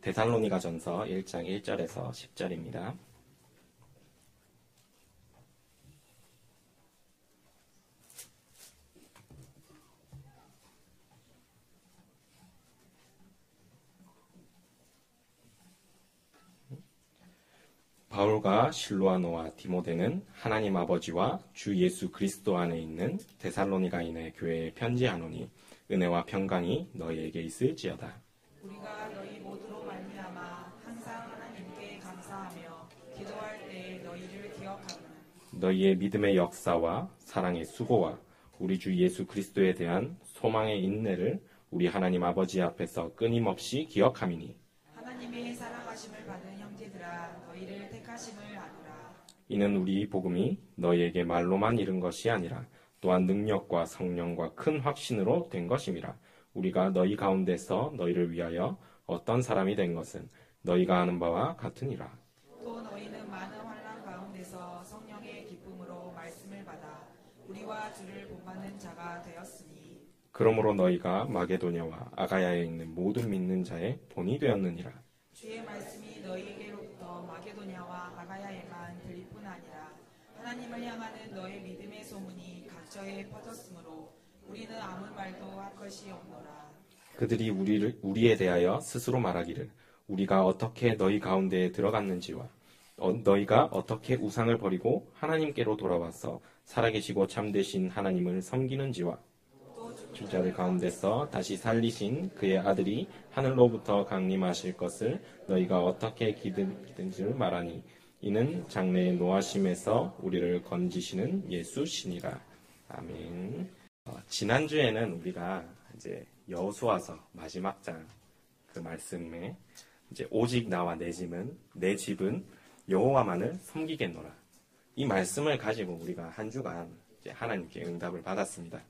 데살로니가전서 1장 1절에서 10절입니다. 바울과 실로아노와 디모데는 하나님 아버지와 주 예수 그리스도 안에 있는 데살로니가인의 교회에 편지하노니 은혜와 평강이 너희에게 있을지어다. 우리가 너희 모두로 말미암아 항상 하나님께 감사하며 기도할 때에 너희를 기억하노라. 너희의 믿음의 역사와 사랑의 수고와 우리 주 예수 그리스도에 대한 소망의 인내를 우리 하나님 아버지 앞에서 끊임없이 기억함이니 하나님의 사랑하심을 받은 형제들아 너희를 택하심을 아노라. 이는 우리 복음이 너희에게 말로만 이른 것이 아니라 또한 능력과 성령과 큰 확신으로 된 것임이라. 우리가 너희 가운데서 너희를 위하여 어떤 사람이 된 것은 너희가 아는 바와 같으니라. 또 너희는 많은 환난 가운데서 성령의 기쁨으로 말씀을 받아 우리와 주를 본받는 자가 되었으니 그러므로 너희가 마게도냐와 아가야에 있는 모든 믿는 자의 본이 되었느니라. 주의 말씀이 너희에게로부터 마게도냐와 아가야에만 들릴 뿐 아니라 하나님을 향하는 너의 믿음의 소문이 각처에 퍼졌으므로 우리는 아무 말도 할 것이 없노라. 그들이 우리에 대하여 스스로 말하기를 우리가 어떻게 너희 가운데에 들어갔는지와 너희가 어떻게 우상을 버리고 하나님께로 돌아와서 살아계시고 참되신 하나님을 섬기는지와 죽자들 가운데서 다시 살리신 그의 아들이 하늘로부터 강림하실 것을 너희가 어떻게 기든지를 말하니 이는 장래의 노하심에서 우리를 건지시는 예수시니라. 아멘. 지난주에는 우리가 이제 여호수아서 마지막 장 그 말씀에 이제 오직 나와 내 집은 여호와만을 섬기겠노라. 이 말씀을 가지고 우리가 한 주간 이제 하나님께 응답을 받았습니다.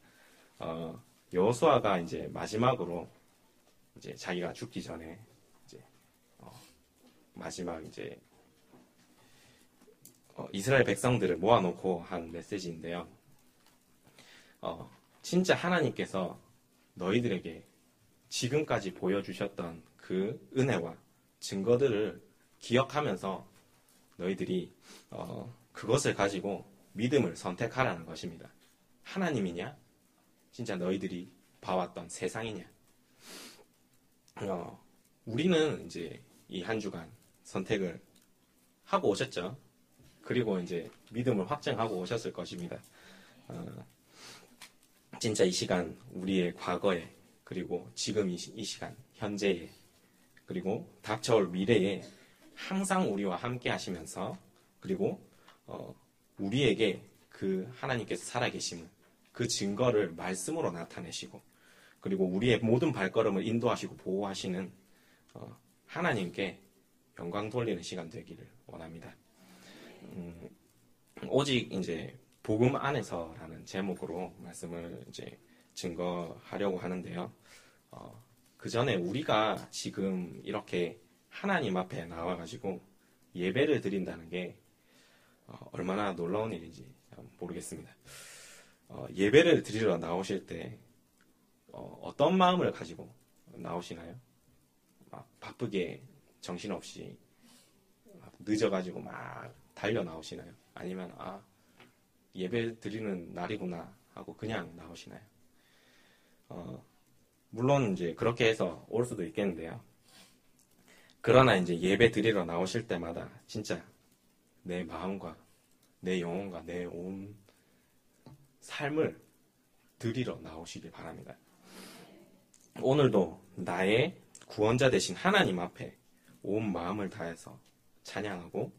여호수아가 이제 마지막으로 이제 자기가 죽기 전에 이제 마지막 이제 이스라엘 백성들을 모아놓고 한 메시지인데요. 진짜 하나님께서 너희들에게 지금까지 보여주셨던 그 은혜와 증거들을 기억하면서 너희들이 그것을 가지고 믿음을 선택하라는 것입니다. 하나님이냐? 진짜 너희들이 봐왔던 세상이냐? 우리는 이제 이 한 주간 선택을 하고 오셨죠. 그리고 이제 믿음을 확증하고 오셨을 것입니다. 진짜 이 시간 우리의 과거에 그리고 지금 이 시간 현재에 그리고 닥쳐올 미래에 항상 우리와 함께 하시면서 그리고 우리에게 그 하나님께서 살아계심을 그 증거를 말씀으로 나타내시고 그리고 우리의 모든 발걸음을 인도하시고 보호하시는 하나님께 영광 돌리는 시간 되기를 원합니다. 오직 이제 복음 안에서라는 제목으로 말씀을 이제 증거하려고 하는데요. 그 전에 우리가 지금 이렇게 하나님 앞에 나와가지고 예배를 드린다는 게 얼마나 놀라운 일인지 모르겠습니다. 예배를 드리러 나오실 때 어떤 마음을 가지고 나오시나요? 막 바쁘게 정신없이 막 늦어가지고 막 달려 나오시나요? 아니면 예배 드리는 날이구나 하고 그냥 나오시나요? 물론 이제 그렇게 해서 올 수도 있겠는데요. 그러나 이제 예배 드리러 나오실 때마다 진짜 내 마음과 내 영혼과 내 온 삶을 드리러 나오시길 바랍니다. 오늘도 나의 구원자 되신 하나님 앞에 온 마음을 다해서 찬양하고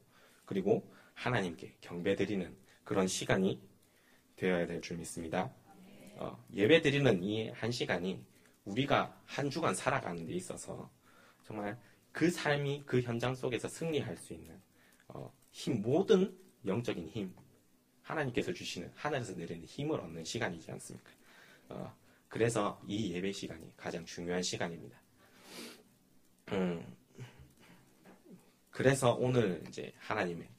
그리고 하나님께 경배드리는 그런 시간이 되어야 될 줄 믿습니다. 예배 드리는 이 한 시간이 우리가 한 주간 살아가는 데 있어서 정말 그 삶이 그 현장 속에서 승리할 수 있는 모든 영적인 힘, 하나님께서 주시는 하늘에서 내리는 힘을 얻는 시간이지 않습니까? 그래서 이 예배 시간이 가장 중요한 시간입니다. 그래서 오늘 이제 하나님의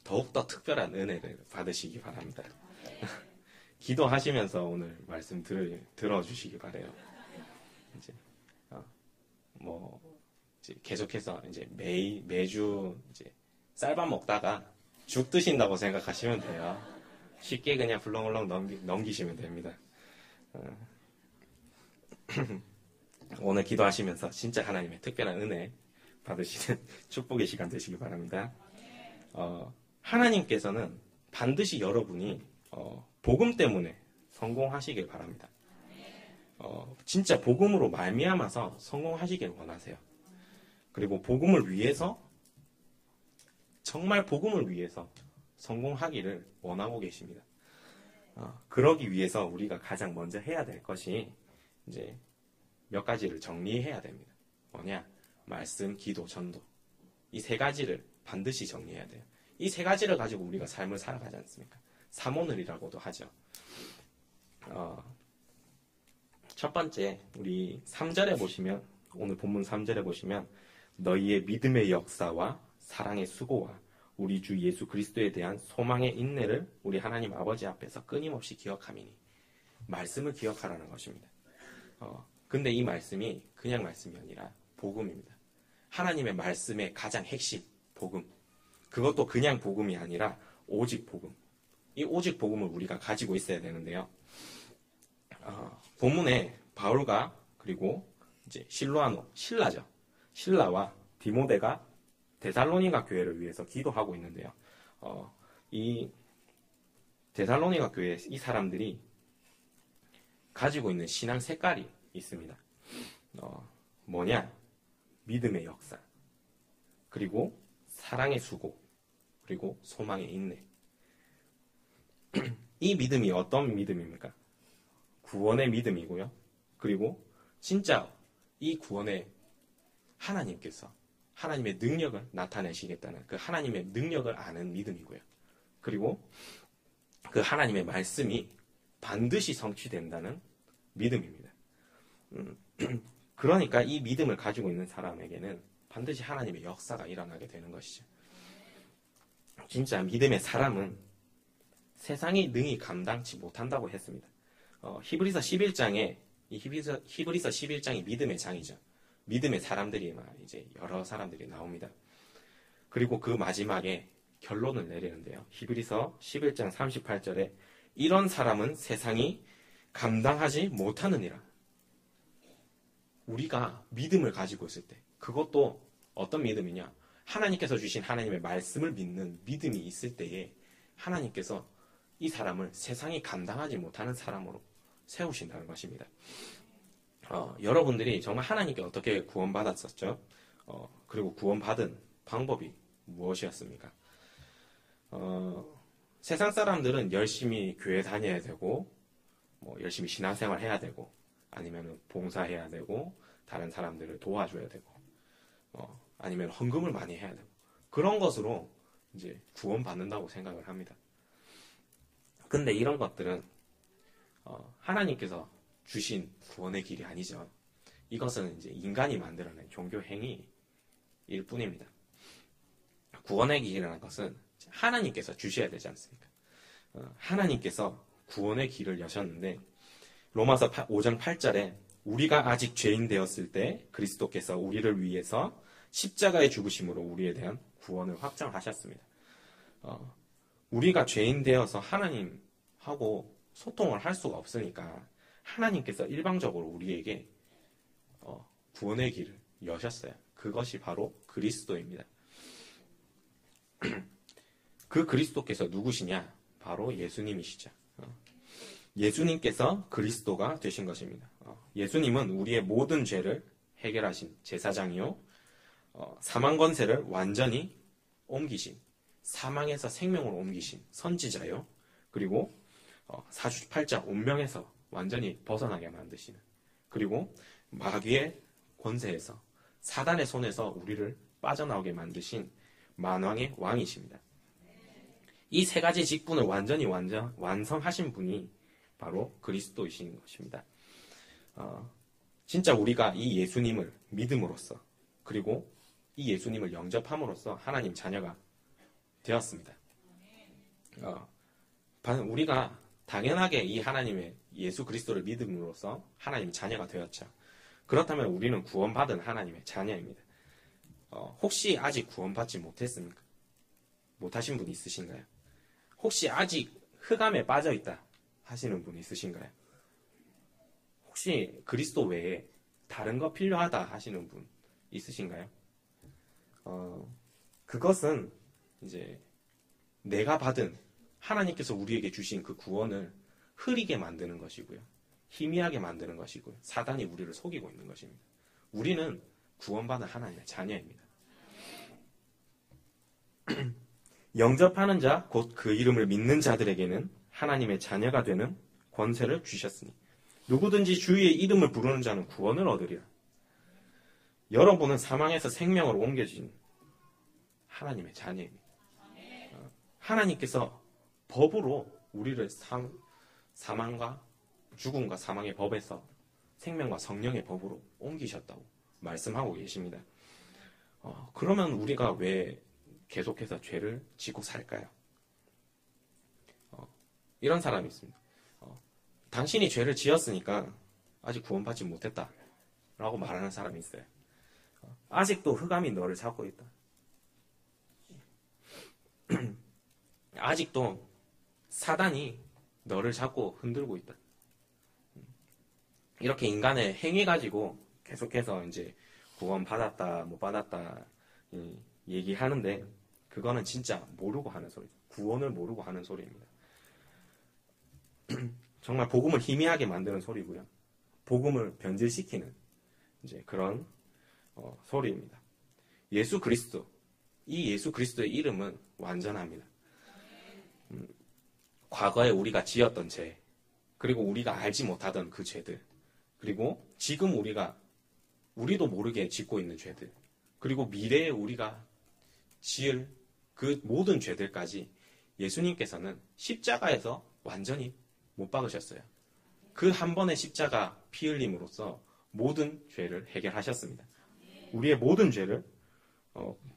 더욱더 특별한 은혜를 받으시기 바랍니다. 기도하시면서 오늘 말씀 들어주시기 바래요. 이제 이제 계속해서 이제 매주 이제 쌀밥 먹다가 죽 드신다고 생각하시면 돼요. 쉽게 그냥 불렁불렁 넘기시면 됩니다. 오늘 기도하시면서 진짜 하나님의 특별한 은혜 받으시는 축복의 시간 되시기 바랍니다. 하나님께서는 반드시 여러분이 복음 때문에 성공하시길 바랍니다. 진짜 복음으로 말미암아서 성공하시길 원하세요. 그리고 복음을 위해서 정말 복음을 위해서 성공하기를 원하고 계십니다. 그러기 위해서 우리가 가장 먼저 해야 될 것이 이제 몇 가지를 정리해야 됩니다. 뭐냐? 말씀, 기도, 전도. 이 세 가지를 반드시 정리해야 돼요. 이 세 가지를 가지고 우리가 삶을 살아가지 않습니까? 삼오늘이라고도 하죠. 첫 번째, 우리 3절에 보시면, 오늘 본문 3절에 보시면, 너희의 믿음의 역사와 사랑의 수고와 우리 주 예수 그리스도에 대한 소망의 인내를 우리 하나님 아버지 앞에서 끊임없이 기억함이니, 말씀을 기억하라는 것입니다. 근데 이 말씀이 그냥 말씀이 아니라 복음입니다. 하나님의 말씀의 가장 핵심, 복음. 그것도 그냥 복음이 아니라 오직 복음. 이 오직 복음을 우리가 가지고 있어야 되는데요. 본문에 바울과 그리고 이제 신라죠. 신라와 디모데가 데살로니가 교회를 위해서 기도하고 있는데요. 이 데살로니가 교회 이 사람들이 가지고 있는 신앙 색깔이 있습니다. 뭐냐? 믿음의 역사, 그리고 사랑의 수고, 그리고 소망의 인내. 이 믿음이 어떤 믿음입니까? 구원의 믿음이고요. 그리고 진짜 이 구원에 하나님께서 하나님의 능력을 나타내시겠다는 그 하나님의 능력을 아는 믿음이고요. 그리고 그 하나님의 말씀이 반드시 성취된다는 믿음입니다. 그러니까 이 믿음을 가지고 있는 사람에게는 반드시 하나님의 역사가 일어나게 되는 것이죠. 진짜 믿음의 사람은 세상이 능히 감당치 못한다고 했습니다. 히브리서 11장에 히브리서 11장이 믿음의 장이죠. 믿음의 사람들이 이제 여러 사람들이 나옵니다. 그리고 그 마지막에 결론을 내리는데요. 히브리서 11장 38절에 이런 사람은 세상이 감당하지 못하느니라. 우리가 믿음을 가지고 있을 때, 그것도 어떤 믿음이냐? 하나님께서 주신 하나님의 말씀을 믿는 믿음이 있을 때에 하나님께서 이 사람을 세상이 감당하지 못하는 사람으로 세우신다는 것입니다. 여러분들이 정말 하나님께 어떻게 구원받았었죠? 그리고 구원받은 방법이 무엇이었습니까? 세상 사람들은 열심히 교회 다녀야 되고, 열심히 신앙생활 해야 되고, 아니면 봉사해야 되고, 다른 사람들을 도와줘야 되고, 아니면 헌금을 많이 해야 되고, 그런 것으로 이제 구원받는다고 생각을 합니다. 근데 이런 것들은 하나님께서 주신 구원의 길이 아니죠. 이것은 이제 인간이 만들어낸 종교 행위일 뿐입니다. 구원의 길이라는 것은 하나님께서 주셔야 되지 않습니까? 하나님께서 구원의 길을 여셨는데 로마서 5장 8절에 우리가 아직 죄인 되었을 때 그리스도께서 우리를 위해서 십자가의 죽으심으로 우리에 대한 구원을 확정하셨습니다. 우리가 죄인 되어서 하나님하고 소통을 할 수가 없으니까 하나님께서 일방적으로 우리에게 구원의 길을 여셨어요. 그것이 바로 그리스도입니다. 그 그리스도께서 누구시냐? 바로 예수님이시죠. 예수님께서 그리스도가 되신 것입니다. 예수님은 우리의 모든 죄를 해결하신 제사장이요, 사망 권세를 완전히 옮기신, 사망에서 생명으로 옮기신 선지자요, 그리고 사주팔자 운명에서 완전히 벗어나게 만드시는, 그리고 마귀의 권세에서 사단의 손에서 우리를 빠져나오게 만드신 만왕의 왕이십니다. 이 세 가지 직분을 완전히 완성하신 분이 바로 그리스도이신 것입니다. 진짜 우리가 이 예수님을 믿음으로써, 그리고 이 예수님을 영접함으로써 하나님 자녀가 되었습니다. 우리가 당연하게 이 하나님의 예수 그리스도를 믿음으로써 하나님 자녀가 되었죠. 그렇다면 우리는 구원받은 하나님의 자녀입니다. 혹시 아직 구원받지 못했습니까? 못하신 분 있으신가요? 혹시 아직 흑암에 빠져있다 하시는 분 있으신가요? 혹시 그리스도 외에 다른 거 필요하다 하시는 분 있으신가요? 그것은 이제 내가 받은 하나님께서 우리에게 주신 그 구원을 흐리게 만드는 것이고요. 희미하게 만드는 것이고요. 사단이 우리를 속이고 있는 것입니다. 우리는 구원받은 하나님의 자녀입니다. 영접하는 자, 곧 그 이름을 믿는 자들에게는 하나님의 자녀가 되는 권세를 주셨으니 누구든지 주의 이름을 부르는 자는 구원을 얻으리라. 여러분은 사망에서 생명으로 옮겨진 하나님의 자녀입니다. 하나님께서 법으로 우리를 사망과 죽음과 사망의 법에서 생명과 성령의 법으로 옮기셨다고 말씀하고 계십니다. 그러면 우리가 왜 계속해서 죄를 지고 살까요? 이런 사람이 있습니다. 당신이 죄를 지었으니까 아직 구원받지 못했다 라고 말하는 사람이 있어요. 아직도 흑암이 너를 잡고 있다. 아직도 사단이 너를 잡고 흔들고 있다. 이렇게 인간의 행위 가지고 계속해서 이제 구원 받았다, 못 받았다 얘기하는데 그거는 진짜 모르고 하는 소리죠. 구원을 모르고 하는 소리입니다. 정말 복음을 희미하게 만드는 소리고요. 복음을 변질시키는 이제 그런 소리입니다. 예수 그리스도, 이 예수 그리스도의 이름은 완전합니다. 과거에 우리가 지었던 죄, 그리고 우리가 알지 못하던 그 죄들, 그리고 지금 우리도 모르게 짓고 있는 죄들, 그리고 미래에 우리가 지을 그 모든 죄들까지 예수님께서는 십자가에서 완전히 못 박으셨어요. 그 한 번의 십자가 피 흘림으로써 모든 죄를 해결하셨습니다. 우리의 모든 죄를,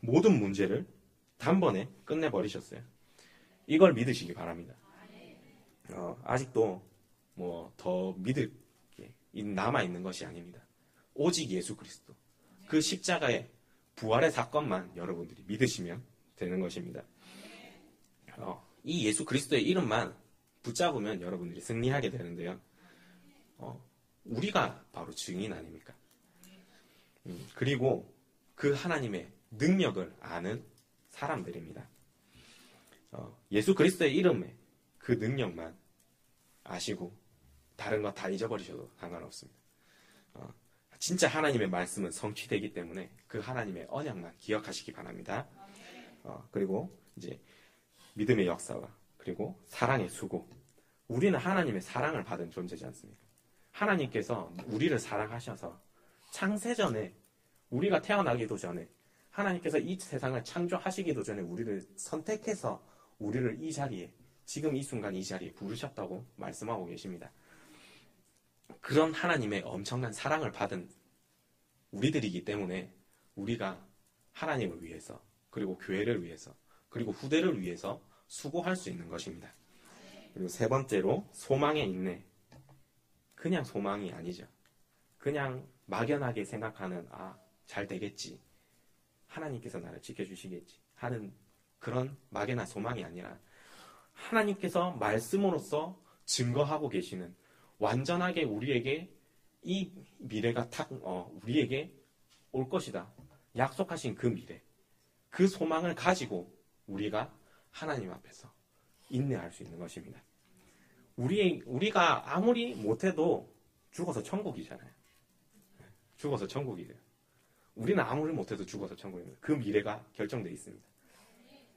모든 문제를 단번에 끝내버리셨어요. 이걸 믿으시기 바랍니다. 아직도 뭐 더 믿을 게 남아있는 것이 아닙니다. 오직 예수 그리스도, 그 십자가의 부활의 사건만 여러분들이 믿으시면 되는 것입니다. 이 예수 그리스도의 이름만 붙잡으면 여러분들이 승리하게 되는데요. 우리가 바로 증인 아닙니까? 그리고 그 하나님의 능력을 아는 사람들입니다. 예수 그리스도의 이름에 그 능력만 아시고 다른 거 다 잊어버리셔도 상관없습니다. 진짜 하나님의 말씀은 성취되기 때문에 그 하나님의 언약만 기억하시기 바랍니다. 그리고 이제 믿음의 역사와 그리고 사랑의 수고. 우리는 하나님의 사랑을 받은 존재지 않습니까? 하나님께서 우리를 사랑하셔서 창세전에 우리가 태어나기도 전에 하나님께서 이 세상을 창조하시기도 전에 우리를 선택해서 우리를 이 자리에, 지금 이 순간 이 자리에 부르셨다고 말씀하고 계십니다. 그런 하나님의 엄청난 사랑을 받은 우리들이기 때문에 우리가 하나님을 위해서, 그리고 교회를 위해서, 그리고 후대를 위해서 수고할 수 있는 것입니다. 그리고 세 번째로 소망의 인내. 그냥 소망이 아니죠. 그냥 막연하게 생각하는 잘 되겠지, 하나님께서 나를 지켜주시겠지 하는 그런 막연한 소망이 아니라 하나님께서 말씀으로써 증거하고 계시는 완전하게 우리에게 이 미래가 우리에게 올 것이다 약속하신 그 미래, 그 소망을 가지고 우리가 하나님 앞에서 인내할 수 있는 것입니다. 우리가 아무리 못해도 죽어서 천국이잖아요. 죽어서 천국이에요. 우리는 아무리 못해도 죽어서 천국입니다. 그 미래가 결정되어 있습니다.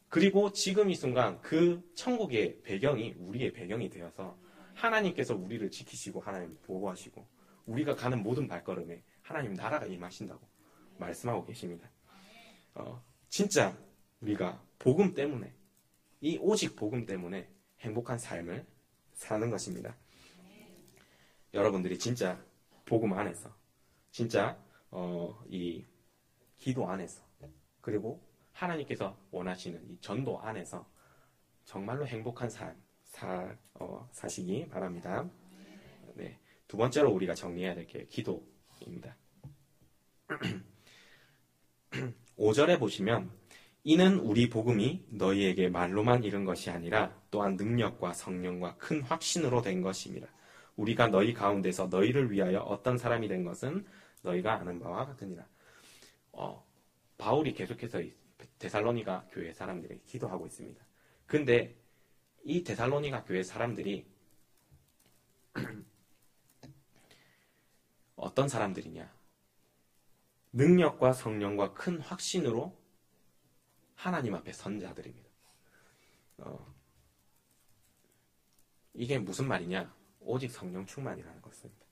그리고 지금 이 순간 그 천국의 배경이 우리의 배경이 되어서 하나님께서 우리를 지키시고 하나님 보호하시고 우리가 가는 모든 발걸음에 하나님 나라가 임하신다고 말씀하고 계십니다. 진짜 우리가 복음 때문에, 이 오직 복음 때문에 행복한 삶을 사는 것입니다. 여러분들이 진짜 복음 안에서, 진짜 이 기도 안에서, 그리고 하나님께서 원하시는 이 전도 안에서 정말로 행복한 삶 사시기 바랍니다. 네, 두 번째로 우리가 정리해야 될 게 기도입니다. 5절에 보시면 이는 우리 복음이 너희에게 말로만 이른 것이 아니라 또한 능력과 성령과 큰 확신으로 된 것입니다. 우리가 너희 가운데서 너희를 위하여 어떤 사람이 된 것은 너희가 아는 바와 같으니라. 바울이 계속해서 데살로니가 교회 사람들에게 기도하고 있습니다. 근데 이 데살로니가 교회 사람들이 어떤 사람들이냐? 능력과 성령과 큰 확신으로 하나님 앞에 선 자들입니다. 이게 무슨 말이냐? 오직 성령 충만이라는 것입니다.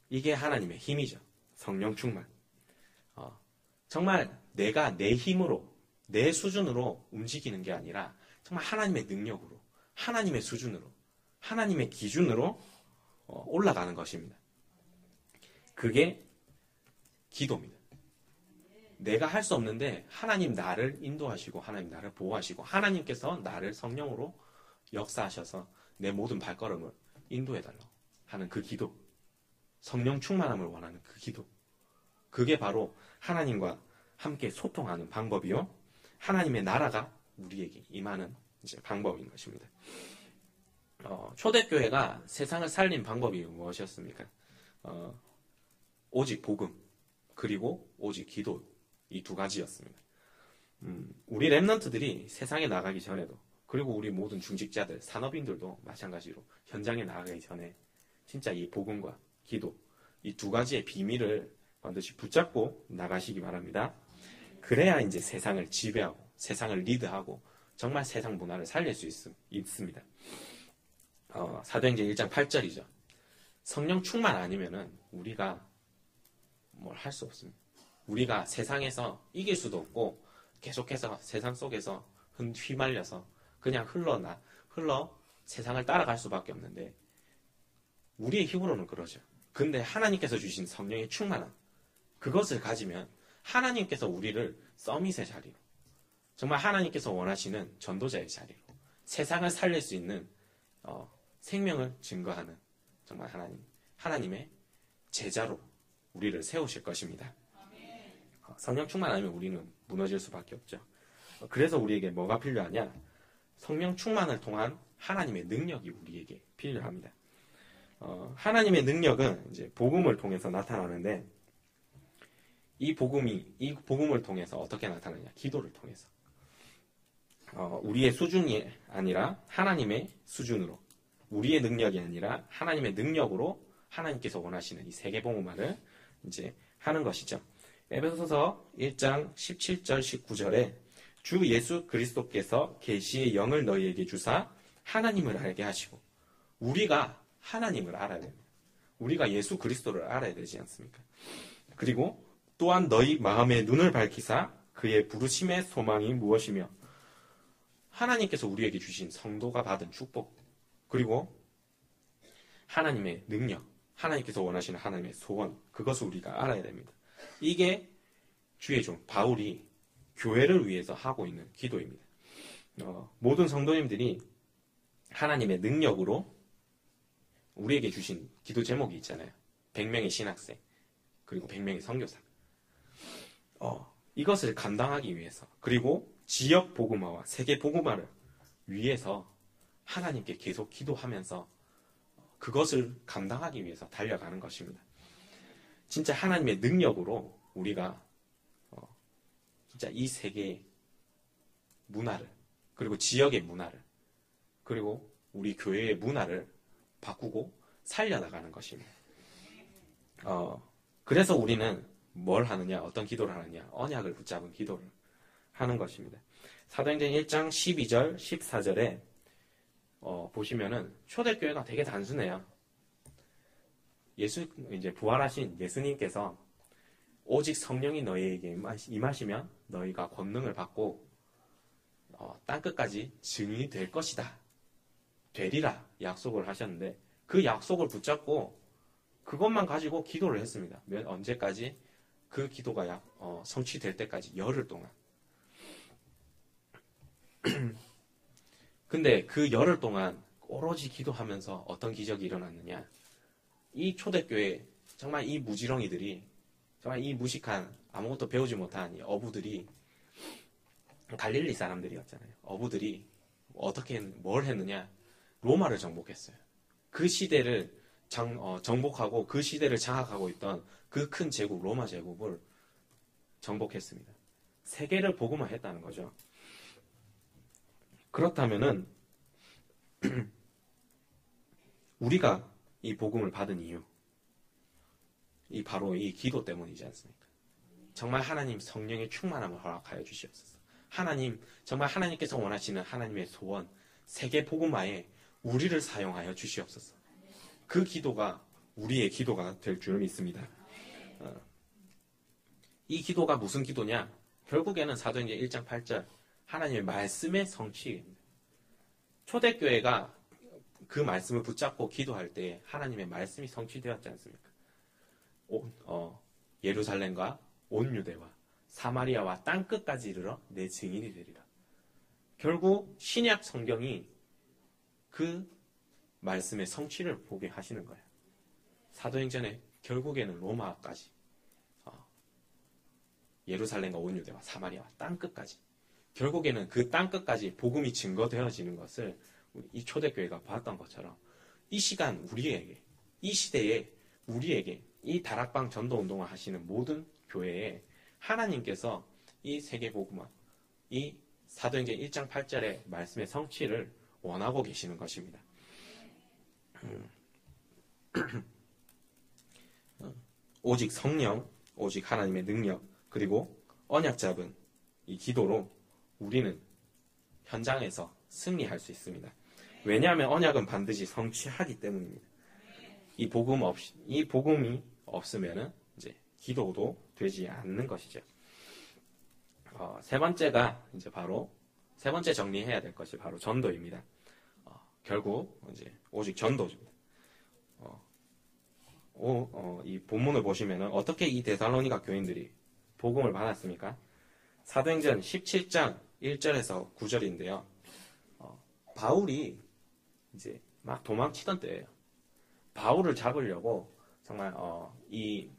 이게 하나님의 힘이죠. 성령 충만. 정말 내가 내 힘으로, 내 수준으로 움직이는 게 아니라 정말 하나님의 능력으로, 하나님의 수준으로, 하나님의 기준으로 올라가는 것입니다. 그게 기도입니다. 내가 할 수 없는데 하나님 나를 인도하시고 하나님 나를 보호하시고 하나님께서 나를 성령으로 역사하셔서 내 모든 발걸음을 인도해달라고 하는 그 기도, 성령 충만함을 원하는 그 기도, 그게 바로 하나님과 함께 소통하는 방법이요, 하나님의 나라가 우리에게 임하는 이제 방법인 것입니다. 초대교회가 세상을 살린 방법이 무엇이었습니까? 오직 복음, 그리고 오직 기도, 이 두 가지였습니다. 우리 랩런트들이 세상에 나가기 전에도, 그리고 우리 모든 중직자들, 산업인들도 마찬가지로 현장에 나가기 전에 진짜 이 복음과 기도, 이 두 가지의 비밀을 반드시 붙잡고 나가시기 바랍니다. 그래야 이제 세상을 지배하고 세상을 리드하고 정말 세상 문화를 살릴 수 있습니다. 사도행전 1장 8절이죠. 성령 충만 아니면은 우리가 뭘 할 수 없습니다. 우리가 세상에서 이길 수도 없고 계속해서 세상 속에서 휘말려서 그냥 흘러 세상을 따라갈 수밖에 없는데, 우리의 힘으로는 그러죠. 근데 하나님께서 주신 성령의 충만함, 그것을 가지면 하나님께서 우리를 서밋의 자리로, 정말 하나님께서 원하시는 전도자의 자리로, 세상을 살릴 수 있는 생명을 증거하는 정말 하나님의 제자로 우리를 세우실 것입니다. 성령 충만 아니면 우리는 무너질 수밖에 없죠. 그래서 우리에게 뭐가 필요하냐? 성령 충만을 통한 하나님의 능력이 우리에게 필요합니다. 하나님의 능력은 이제 복음을 통해서 나타나는데, 이 복음을 통해서 어떻게 나타나냐? 기도를 통해서. 우리의 수준이 아니라 하나님의 수준으로, 우리의 능력이 아니라 하나님의 능력으로 하나님께서 원하시는 이 세계복음화를 이제 하는 것이죠. 에베소서 1장 17절 19절에 주 예수 그리스도께서 계시의 영을 너희에게 주사 하나님을 알게 하시고, 우리가 하나님을 알아야 됩니다. 우리가 예수 그리스도를 알아야 되지 않습니까? 그리고 또한 너희 마음의 눈을 밝히사 그의 부르심의 소망이 무엇이며, 하나님께서 우리에게 주신 성도가 받은 축복, 그리고 하나님의 능력, 하나님께서 원하시는 하나님의 소원, 그것을 우리가 알아야 됩니다. 이게 주의 종 바울이 교회를 위해서 하고 있는 기도입니다. 모든 성도님들이 하나님의 능력으로 우리에게 주신 기도 제목이 있잖아요. 100명의 신학생, 그리고 100명의 선교사. 이것을 감당하기 위해서, 그리고 지역 복음화와 세계 복음화를 위해서 하나님께 계속 기도하면서 그것을 감당하기 위해서 달려가는 것입니다. 진짜 하나님의 능력으로 우리가 진짜 이 세계의 문화를, 그리고 지역의 문화를, 그리고 우리 교회의 문화를 바꾸고 살려나가는 것입니다. 그래서 우리는 뭘 하느냐, 어떤 기도를 하느냐, 언약을 붙잡은 기도를 하는 것입니다. 사도행전 1장 12절, 14절에 보시면은 초대교회가 되게 단순해요. 이제 부활하신 예수님께서 오직 성령이 너희에게 임하시면 너희가 권능을 받고 땅끝까지 증인이 될 것이다, 되리라 약속을 하셨는데, 그 약속을 붙잡고 그것만 가지고 기도를 했습니다. 언제까지? 그 기도가 성취될 때까지 열흘 동안. 근데 그 열흘 동안 오로지 기도하면서 어떤 기적이 일어났느냐? 이 초대교회, 정말 이 무지렁이들이 정말 이 무식한 아무것도 배우지 못한 이 어부들이 갈릴리 사람들이었잖아요. 어부들이 어떻게 뭘 했느냐? 로마를 정복했어요. 그 시대를 정복하고 그 시대를 장악하고 있던 그 큰 제국 로마 제국을 정복했습니다. 세계를 복음화했다는 거죠. 그렇다면은 우리가 이 복음을 받은 이유, 바로 이 기도 때문이지 않습니까? 정말 하나님 성령의 충만함을 허락하여 주시옵소서. 하나님, 정말 하나님께서 원하시는 하나님의 소원, 세계 복음화에 우리를 사용하여 주시옵소서. 그 기도가 우리의 기도가 될 줄 믿습니다. 이 기도가 무슨 기도냐? 결국에는 사도행전 1장 8절 하나님의 말씀의 성취입니다. 초대교회가 그 말씀을 붙잡고 기도할 때 하나님의 말씀이 성취되었지 않습니까? 예루살렘과 온 유대와 사마리아와 땅끝까지 이르러 내 증인이 되리라. 결국 신약 성경이 그 말씀의 성취를 보게 하시는 거예요. 사도행전에 결국에는 로마까지, 예루살렘과 온 유대와 사마리아와 땅끝까지, 결국에는 그 땅끝까지 복음이 증거되어지는 것을 이 초대교회가 봤던 것처럼 이 시간 우리에게, 이 시대에 우리에게, 이 다락방 전도운동을 하시는 모든 교회에 하나님께서 이 세계복음화, 이 사도행전 1장 8절의 말씀의 성취를 원하고 계시는 것입니다. 오직 성령, 오직 하나님의 능력, 그리고 언약 잡은 이 기도로 우리는 현장에서 승리할 수 있습니다. 왜냐하면 언약은 반드시 성취하기 때문입니다. 이 복음이 없으면은 이제 기도도 되지 않는 것이죠. 세 번째가 이제 바로 세 번째 정리해야 될 것이 바로 전도입니다. 결국 이제 오직 전도입니다. 이 본문을 보시면은 어떻게 이 데살로니가 교인들이 복음을 받았습니까? 사도행전 17장 1절에서 9절인데요. 바울이 이제 막 도망치던 때예요. 바울을 잡으려고 정말 이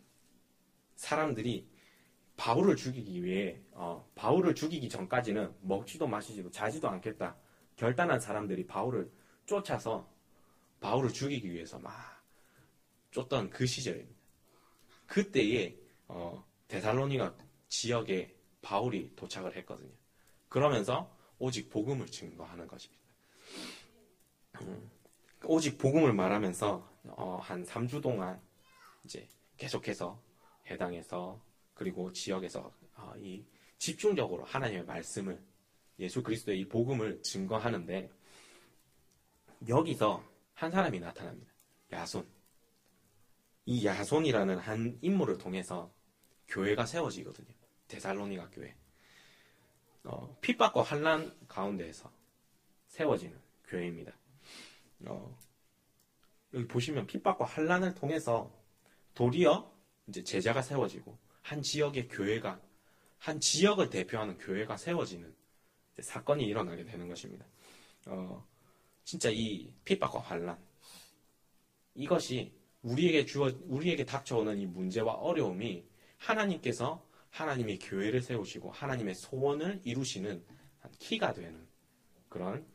사람들이 바울을 죽이기 위해 바울을 죽이기 전까지는 먹지도 마시지도 자지도 않겠다 결단한 사람들이 바울을 쫓아서 바울을 죽이기 위해서 막 쫓던 그 시절입니다. 그때에 데살로니가 지역에 바울이 도착을 했거든요. 그러면서 오직 복음을 증거하는 것입니다. 오직 복음을 말하면서 한 3주 동안 이제 계속해서 해당에서 그리고 지역에서 이 집중적으로 하나님의 말씀을 예수 그리스도의 이 복음을 증거하는데 여기서 한 사람이 나타납니다. 야손. 이 야손이라는 한 인물을 통해서 교회가 세워지거든요. 데살로니가 교회. 핍박과 환난 가운데에서 세워지는 교회입니다. 여기 보시면 핍박과 환난을 통해서 도리어 이제 제자가 세워지고 한 지역의 교회가 한 지역을 대표하는 교회가 세워지는 사건이 일어나게 되는 것입니다. 진짜 이 핍박과 환난 이것이 우리에게 닥쳐오는 이 문제와 어려움이 하나님께서 하나님의 교회를 세우시고 하나님의 소원을 이루시는 키가 되는 그런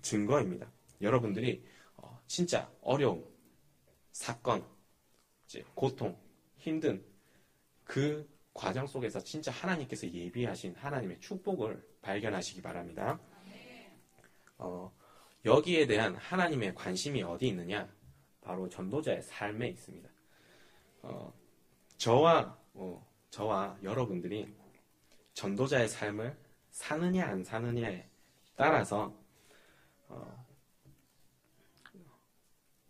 증거입니다. 여러분들이 진짜 어려움, 사건, 고통, 힘든 그 과정 속에서 진짜 하나님께서 예비하신 하나님의 축복을 발견하시기 바랍니다. 여기에 대한 하나님의 관심이 어디 있느냐? 바로 전도자의 삶에 있습니다. 저와 여러분들이 전도자의 삶을 사느냐 안 사느냐에 따라서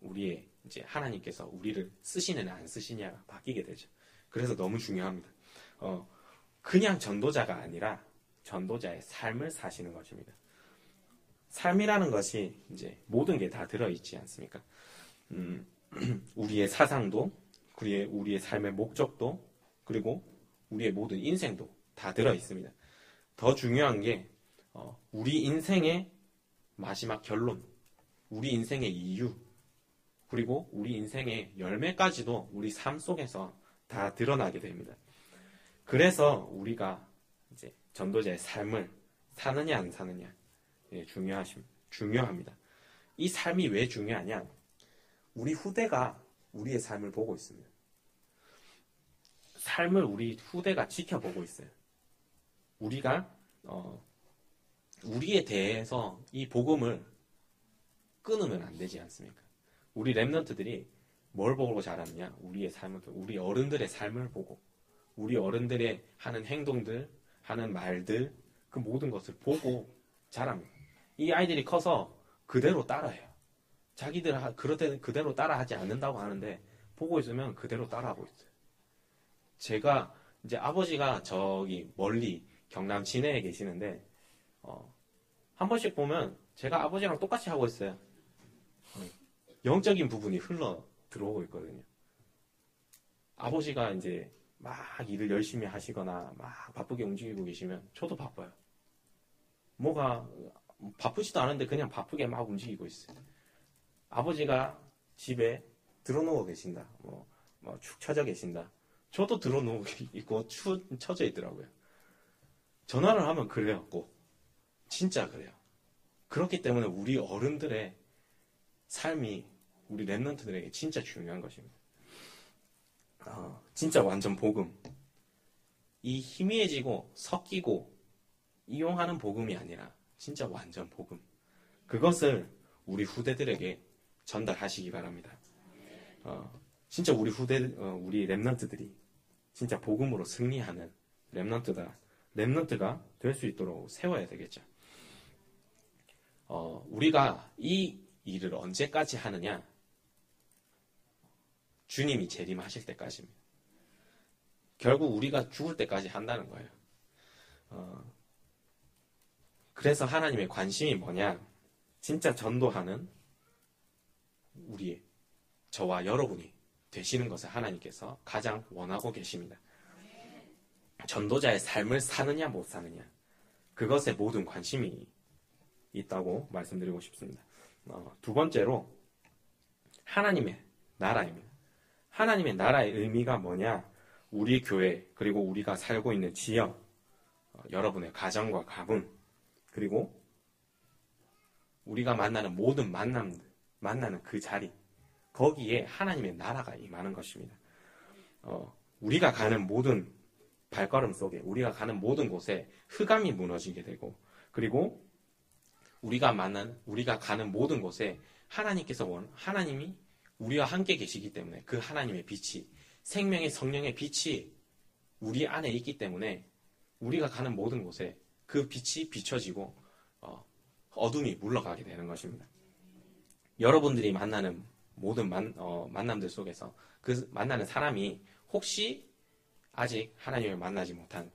우리의 이제 하나님께서 우리를 쓰시느냐 안 쓰시냐가 바뀌게 되죠. 그래서 너무 중요합니다. 그냥 전도자가 아니라 전도자의 삶을 사시는 것입니다. 삶이라는 것이 이제 모든 게 다 들어있지 않습니까? 우리의 사상도, 우리의 삶의 목적도, 그리고 우리의 모든 인생도 다 들어있습니다. 더 중요한 게 우리 인생의 마지막 결론, 우리 인생의 이유, 그리고 우리 인생의 열매까지도 우리 삶 속에서 다 드러나게 됩니다. 그래서 우리가 이제 전도자의 삶을 사느냐 안 사느냐 중요합니다. 이 삶이 왜 중요하냐? 우리 후대가 우리의 삶을 보고 있습니다. 삶을 우리 후대가 지켜보고 있어요. 우리가 우리에 대해서 이 복음을 끊으면 안 되지 않습니까? 우리 렘넌트들이 뭘 보고 자라느냐? 우리의 삶을, 우리 어른들의 삶을 보고, 우리 어른들의 하는 행동들, 하는 말들, 그 모든 것을 보고 자랍니다. 이 아이들이 커서 그대로 따라해요. 자기들 그대로 따라하지 않는다고 하는데 보고 있으면 그대로 따라하고 있어요. 제가 이제 아버지가 저기 멀리 경남 진해에 계시는데 한 번씩 보면 제가 아버지랑 똑같이 하고 있어요. 영적인 부분이 흘러 들어오고 있거든요. 아버지가 이제 막 일을 열심히 하시거나 막 바쁘게 움직이고 계시면 저도 바빠요. 뭐가 바쁘지도 않은데 그냥 바쁘게 막 움직이고 있어요. 아버지가 집에 들어누워 계신다. 축 처져 계신다. 저도 들어누워 있고 처져 있더라고요. 전화를 하면 그래요. 꼭. 진짜 그래요. 그렇기 때문에 우리 어른들의 삶이 우리 렘넌트들에게 진짜 중요한 것입니다. 진짜 완전 복음. 이 희미해지고 섞이고 이용하는 복음이 아니라 진짜 완전 복음. 그것을 우리 후대들에게 전달하시기 바랍니다. 진짜 우리 렘넌트들이 진짜 복음으로 승리하는 렘넌트가 될 수 있도록 세워야 되겠죠. 우리가 이 일을 언제까지 하느냐? 주님이 재림하실 때까지입니다. 결국 우리가 죽을 때까지 한다는 거예요. 그래서 하나님의 관심이 뭐냐? 진짜 전도하는 저와 여러분이 되시는 것을 하나님께서 가장 원하고 계십니다. 전도자의 삶을 사느냐 못 사느냐, 그것에 모든 관심이 있다고 말씀드리고 싶습니다. 두 번째로 하나님의 나라입니다. 하나님의 나라의 의미가 뭐냐? 우리 교회, 그리고 우리가 살고 있는 지역, 여러분의 가정과 가문, 그리고 우리가 만나는 모든 만나는 그 자리, 거기에 하나님의 나라가 임하는 것입니다. 우리가 가는 모든 발걸음 속에, 우리가 가는 모든 곳에 흑암이 무너지게 되고, 그리고 우리가 가는 모든 곳에 하나님이 우리와 함께 계시기 때문에 그 하나님의 빛이, 생명의 성령의 빛이 우리 안에 있기 때문에 우리가 가는 모든 곳에 그 빛이 비춰지고 어둠이 물러가게 되는 것입니다. 여러분들이 만나는 모든 만남들 속에서 그 만나는 사람이 혹시 아직 하나님을 만나지 못한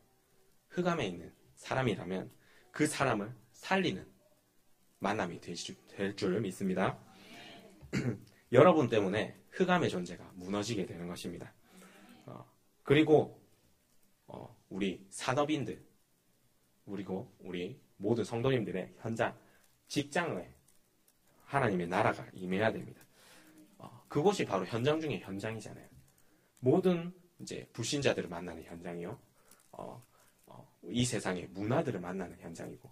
흑암에 있는 사람이라면 그 사람을 살리는 만남이 될 줄 믿습니다. 여러분 때문에 흑암의 존재가 무너지게 되는 것입니다. 그리고 우리 산업인들, 그리고 우리 모든 성도님들의 현장, 직장에 하나님의 나라가 임해야 됩니다. 그곳이 바로 현장 중에 현장이잖아요. 모든 이제 불신자들을 만나는 현장이요. 이 세상의 문화들을 만나는 현장이고,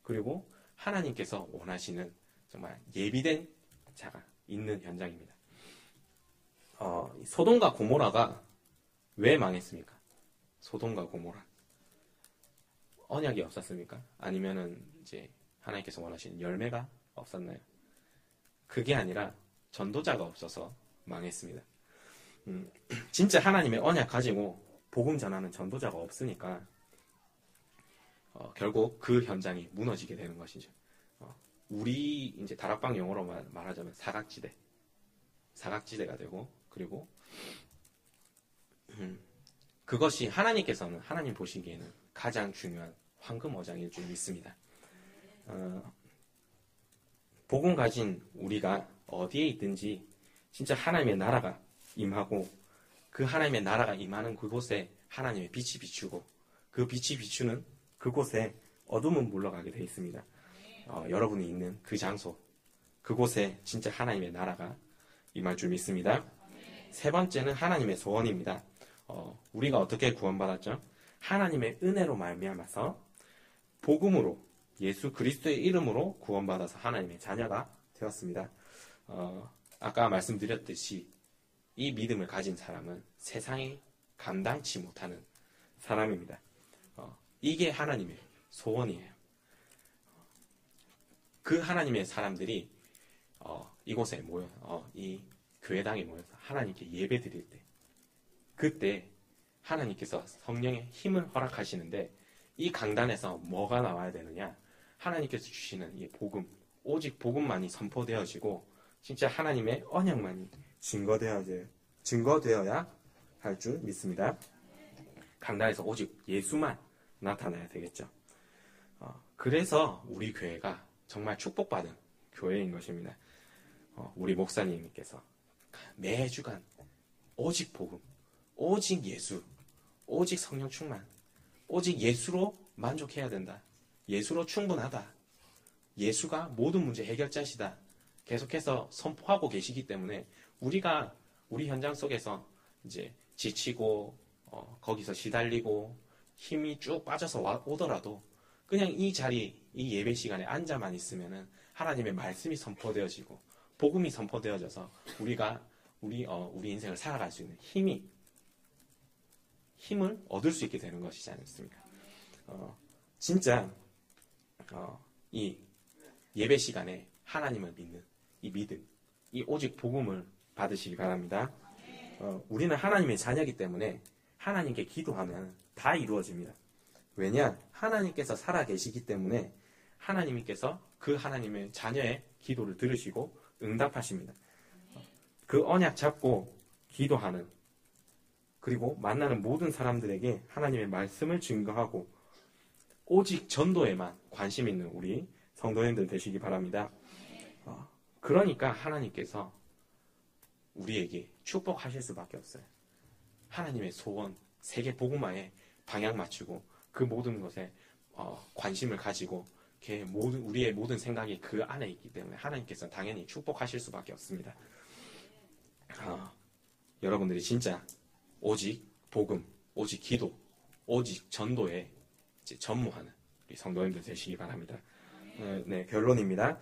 그리고 하나님께서 원하시는 정말 예비된 자가 있는 현장입니다. 소돔과 고모라가 왜 망했습니까? 소돔과 고모라. 언약이 없었습니까? 아니면은 이제 하나님께서 원하시는 열매가 없었나요? 그게 아니라 전도자가 없어서 망했습니다. 진짜 하나님의 언약 가지고 복음 전하는 전도자가 없으니까 결국 그 현장이 무너지게 되는 것이죠. 우리 이제 다락방 용어로 말하자면 사각지대가 되고, 그리고 그것이 하나님께서는 하나님 보시기에는 가장 중요한 황금어장일 줄 믿습니다. 복음 가진 우리가 어디에 있든지 진짜 하나님의 나라가 임하고, 그 하나님의 나라가 임하는 그곳에 하나님의 빛이 비추고, 그 빛이 비추는 그곳에 어둠은 물러가게 되어 있습니다. 여러분이 있는 그 장소, 그곳에 진짜 하나님의 나라가 임할 줄 믿습니다. 세 번째는 하나님의 소원입니다. 우리가 어떻게 구원받았죠? 하나님의 은혜로 말미암아서 복음으로 예수 그리스도의 이름으로 구원받아서 하나님의 자녀가 되었습니다. 아까 말씀드렸듯이 이 믿음을 가진 사람은 세상이 감당치 못하는 사람입니다. 이게 하나님의 소원이에요. 그 하나님의 사람들이 이곳에 이 교회당에 모여서 하나님께 예배 드릴 때, 그때 하나님께서 성령의 힘을 허락하시는데, 이 강단에서 뭐가 나와야 되느냐? 하나님께서 주시는 이 복음, 오직 복음만이 선포되어지고 진짜 하나님의 언약만이 증거되어야 할 줄 믿습니다. 강단에서 오직 예수만 나타나야 되겠죠. 그래서 우리 교회가 정말 축복받은 교회인 것입니다. 우리 목사님께서 매주간 오직 복음, 오직 예수, 오직 성령 충만, 오직 예수로 만족해야 된다. 예수로 충분하다. 예수가 모든 문제 해결자시다. 계속해서 선포하고 계시기 때문에 우리가 우리 현장 속에서 이제 지치고 거기서 시달리고 힘이 쭉 빠져서 오더라도 그냥 이 자리, 이 예배 시간에 앉아만 있으면은 하나님의 말씀이 선포되어지고 복음이 선포되어져서 우리가 우리 인생을 살아갈 수 있는 힘을 얻을 수 있게 되는 것이지 않습니까? 진짜 이 예배 시간에 하나님을 믿는 이 믿음, 이 오직 복음을 받으시기 바랍니다. 우리는 하나님의 자녀이기 때문에 하나님께 기도하면 다 이루어집니다. 왜냐? 하나님께서 살아계시기 때문에 하나님께서 그 하나님의 자녀의 기도를 들으시고 응답하십니다. 그 언약 잡고 기도하는, 그리고 만나는 모든 사람들에게 하나님의 말씀을 증거하고 오직 전도에만 관심 있는 우리 성도님들 되시기 바랍니다. 그러니까 하나님께서 우리에게 축복하실 수밖에 없어요. 하나님의 소원, 세계 복음화에 방향 맞추고 그 모든 것에 관심을 가지고 우리의 모든 생각이 그 안에 있기 때문에 하나님께서 당연히 축복하실 수밖에 없습니다. 여러분들이 진짜 오직 복음, 오직 기도, 오직 전도에 전무하는 우리 성도님들 되시기 바랍니다. 네, 결론입니다.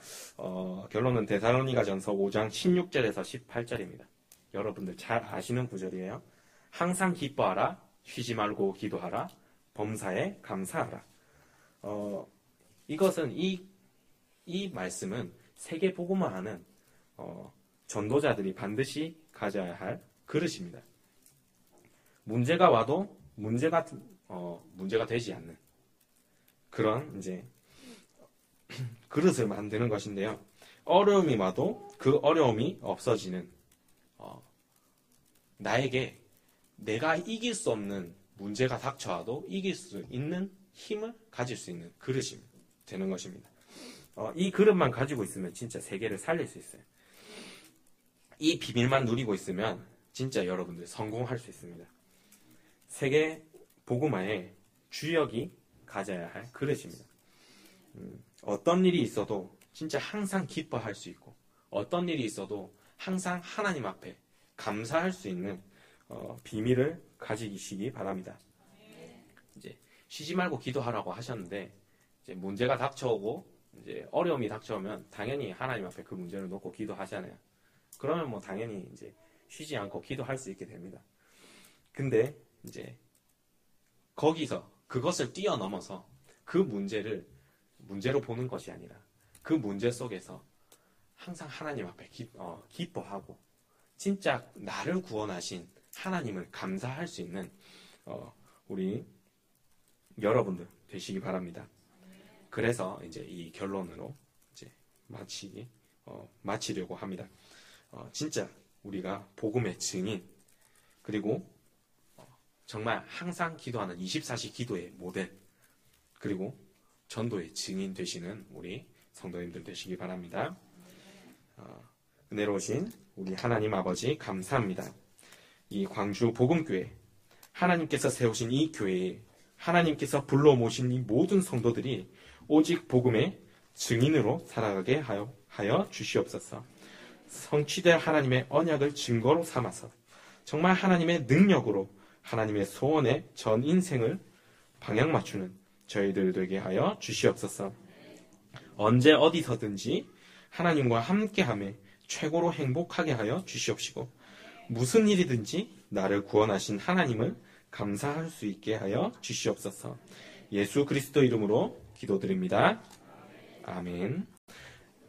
결론은 데살로니가전서 5장 16절에서 18절입니다. 여러분들 잘 아시는 구절이에요. 항상 기뻐하라, 쉬지 말고 기도하라, 범사에 감사하라. 이것은 이 말씀은 세계 복음화하는 전도자들이 반드시 가져야 할 그릇입니다. 문제가 와도 문제가 되지 않는 그런 이제 그릇을 만드는 것인데요. 어려움이 와도 그 어려움이 없어지는, 나에게 내가 이길 수 없는 문제가 닥쳐와도 이길 수 있는 힘을 가질 수 있는 그릇이 되는 것입니다. 이 그릇만 가지고 있으면 진짜 세계를 살릴 수 있어요. 이 비밀만 누리고 있으면 진짜 여러분들 성공할 수 있습니다. 세계 복음화의 주역이 가져야 할 그릇입니다. 어떤 일이 있어도 진짜 항상 기뻐할 수 있고, 어떤 일이 있어도 항상 하나님 앞에 감사할 수 있는 비밀을 가지시기 바랍니다. 이제 쉬지 말고 기도하라고 하셨는데, 이제 문제가 닥쳐오고 이제 어려움이 닥쳐오면 당연히 하나님 앞에 그 문제를 놓고 기도하잖아요. 그러면 뭐 당연히 이제 쉬지 않고 기도할 수 있게 됩니다. 근데 이제 거기서 그것을 뛰어넘어서 그 문제로 보는 것이 아니라 그 문제 속에서 항상 하나님 앞에 기뻐하고 진짜 나를 구원하신 하나님을 감사할 수 있는 우리 여러분들 되시기 바랍니다. 그래서 이제 이 결론으로 이제 마치려고 합니다. 진짜 우리가 복음의 증인, 그리고 정말 항상 기도하는 24시 기도의 모델, 그리고 전도의 증인 되시는 우리 성도님들 되시기 바랍니다. 은혜로우신 우리 하나님 아버지 감사합니다. 이 광주 복음교회, 하나님께서 세우신 이 교회에 하나님께서 불러 모신 이 모든 성도들이 오직 복음의 증인으로 살아가게 하여 주시옵소서. 성취될 하나님의 언약을 증거로 삼아서 정말 하나님의 능력으로 하나님의 소원에 전 인생을 방향 맞추는 저희들 되게 하여 주시옵소서. 언제 어디서든지 하나님과 함께함에 최고로 행복하게 하여 주시옵시고, 무슨 일이든지 나를 구원하신 하나님을 감사할 수 있게 하여 주시옵소서. 예수 그리스도 이름으로 기도드립니다. 아멘.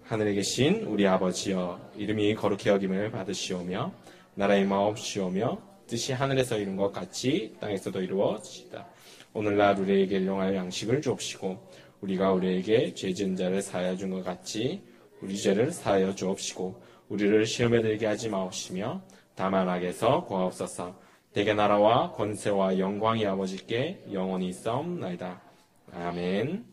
하늘에 계신 우리 아버지여, 이름이 거룩히 여김을 받으시오며 나라의 마옵시오며 뜻이 하늘에서 이룬 것 같이 땅에서도 이루어지이다. 오늘날 우리에게 일용할 양식을 주옵시고, 우리가 우리에게 죄 지은 자를 사하여 준 것 같이 우리 죄를 사하여 주옵시고, 우리를 시험에 들게 하지 마옵시며 다만 악에서 구하옵소서. 대개 나라와 권세와 영광이 아버지께 영원히 있사옵나이다. 아멘.